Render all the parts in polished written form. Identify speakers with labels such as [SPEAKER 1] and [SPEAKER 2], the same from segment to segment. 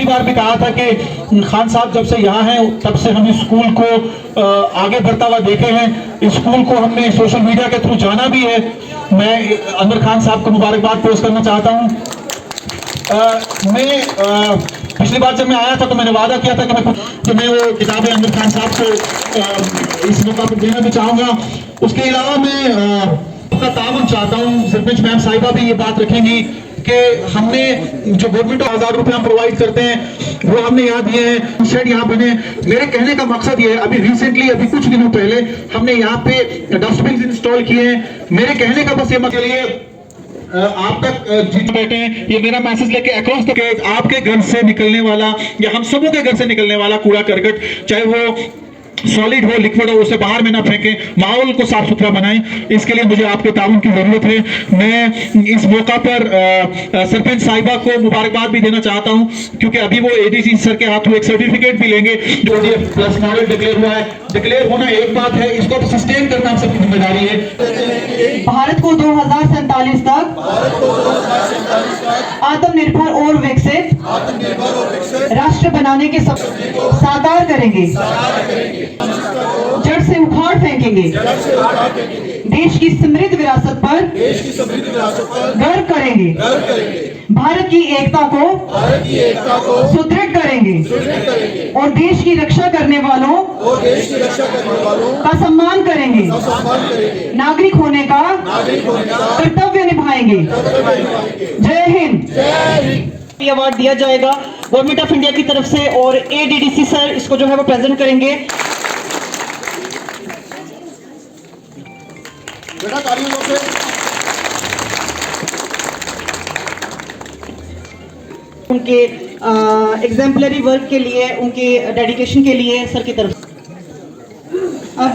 [SPEAKER 1] बार भी कहा था कि खान साहब जब से यहाँ हैं तब से हम इस स्कूल को आगे बढ़ता हुआ देखे हैं। इस स्कूल को हमने सोशल मीडिया के थ्रू जाना भी है। मैं अनवर खान साहब को मुबारकबाद पेश करना चाहता हूँ। मैं पिछली बार जब मैं आया था तो मैंने वादा किया था कि मैं वो किताबें अनवर खान साहब को इस मौका पर देना भी चाहूँगा। उसके अलावा मैं आपका ताउन चाहता हूँ। सरपंच मैम साहिबा भी ये बात रखेंगी कि हमने जो गवर्नमेंट 1000 रुपए हम प्रोवाइड करते हैं वो हमने यहाँ दिए हैं, शेड यहाँ बने। मेरे कहने का मकसद ये है, अभी रिसेंटली अभी कुछ दिनों पहले हमने यहाँ पे डस्टबिन इंस्टॉल किए हैं। मेरे कहने का बस ये मतलब ये आप तक जितने बैठे हैं ये मेरा मैसेज लेके अक्रॉस द आपके घर से निकलने वाला या हम सबों के घर से निकलने वाला कूड़ा करकट, चाहे वो सॉलिड हो लिक्विड हो, उसे बाहर में ना फेंकें, माहौल को साफ सुथरा बनाएं। इसके लिए मुझे आपके ताउन की जरूरत है। मैं इस मौका पर सरपंच साहिबा को मुबारकबाद भी देना चाहता हूं क्योंकि अभी वो एडीसी सर के हाथों एक सर्टिफिकेट भी लेंगे जो प्लस मॉडल डिक्लेयर हुआ है। डिक्लेयर होना एक बात है, इसको तो सस्टेन करना हम सबकी जिम्मेदारी है।
[SPEAKER 2] भारत को 2047 तक आत्मनिर्भर और विकसित राष्ट्र बनाने के साकार करेंगे, जड़ से उखाड़ फेंकेंगे, देश की समृद्ध विरासत पर गर्व करेंगे, भारत की एकता को सुदृढ़ करेंगे और देश की रक्षा करने वालों का सम्मान करेंगे, नागरिक होने का कर्तव्य निभाएंगे। जय हिंद। अवार्ड दिया जाएगा गवर्नमेंट ऑफ इंडिया की तरफ से और एडीडीसी सर इसको जो है वो प्रेजेंट करेंगे। उनके एग्जाम्पलरी वर्क के लिए, उनके डेडिकेशन के लिए सर की तरफ से अब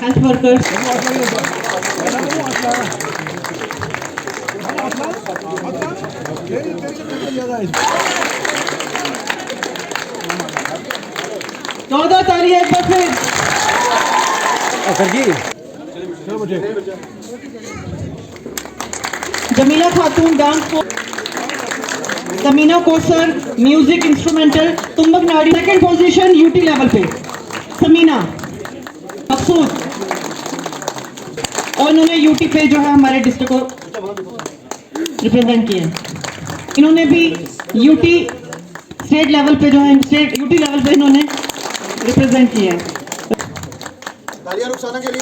[SPEAKER 2] हेल्थ वर्कर्स जोरदार तालियां एक बार फिर। जमीला खातून डांस को, समीना कोसर म्यूजिक इंस्ट्रूमेंटल तुम्बक नाड़ी, सेकंड पोजीशन यूटी लेवल पे समीना मकसूद, और इन्होंने यूटी पे जो है हमारे डिस्ट्रिक्ट को रिप्रेजेंट किया। इन्होंने भी यूटी स्टेट लेवल पे जो है स्टेट यूटी लेवल पे इन्होंने रिप्रेजेंट किया है।
[SPEAKER 3] तालियां रुखसाना के लिए।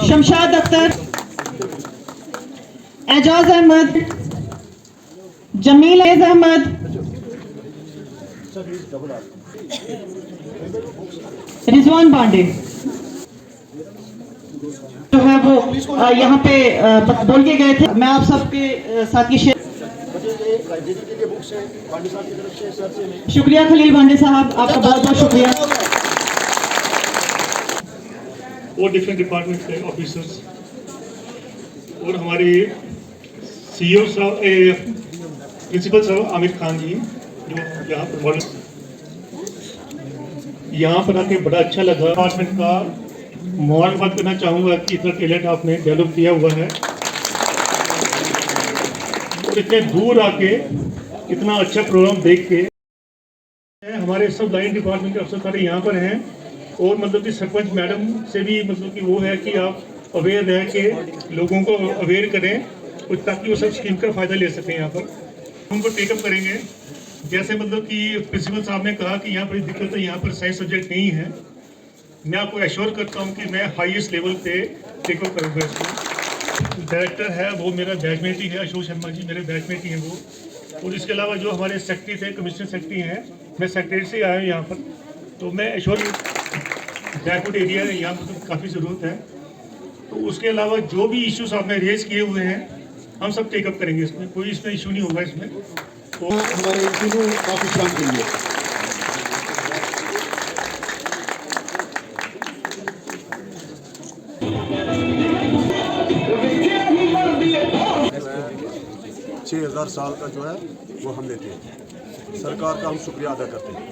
[SPEAKER 2] शमशाद अख्तर, एजाज अहमद, जमील अहमद, रिजवान पांडे जो है वो यहाँ पे बोल के गए थे। मैं आप सबके साथ ये शेयर। शुक्रिया खलील भांडे साहब, आपका बहुत बहुत शुक्रिया।
[SPEAKER 4] और डिफरेंट डिपार्टमेंट के ऑफिसर्स और हमारे सीईओ साहब, प्रिंसिपल साहब आमिर खान जी जो यहाँ पर यहाँ पर आके बड़ा अच्छा लगा। डिपार्टमेंट का मुबारकबाद करना चाहूँगा कि इतना टैलेंट आपने डेवलप किया हुआ है और इतने दूर आके इतना अच्छा प्रोग्राम देख के। हमारे सब लाइन डिपार्टमेंट के अफसर सारे यहाँ पर हैं और मतलब कि सरपंच मैडम से भी मतलब कि वो है कि आप अवेयर रह के लोगों को अवेयर करें ताकि वो सब स्कीम का फ़ायदा ले सकें। यहाँ पर उनको टेकअप करेंगे। जैसे मतलब कि प्रिंसिपल साहब ने कहा कि यहाँ पर दिक्कत है, यहाँ पर साइंस सब्जेक्ट नहीं है। मैं आपको एश्योर करता हूँ कि मैं हाईएस्ट लेवल पे टेकअप करूँगा इसको। डायरेक्टर है वो मेरा बैचमेट ही है, अशोक शर्मा जी मेरे बैचमेट ही हैं वो। और इसके अलावा जो हमारे सेक्रेटरी थे, कमिश्नर सेक्रेटरी हैं, मैं सेक्रेटरी से आया हूँ यहाँ पर। तो मैं एश्योर बैकवर्ड एरिया है यहाँ पर काफ़ी ज़रूरत है। तो उसके अलावा जो भी इश्यूज आपने रेज किए हुए हैं हम सब टेकअप करेंगे। इसमें कोई इसमें इशू नहीं होगा इसमें। तो
[SPEAKER 3] हमारे तीनों ऑफिस काम के लिए 6000 साल का जो है वो हम लेते हैं। सरकार का हम शुक्रिया अदा करते हैं।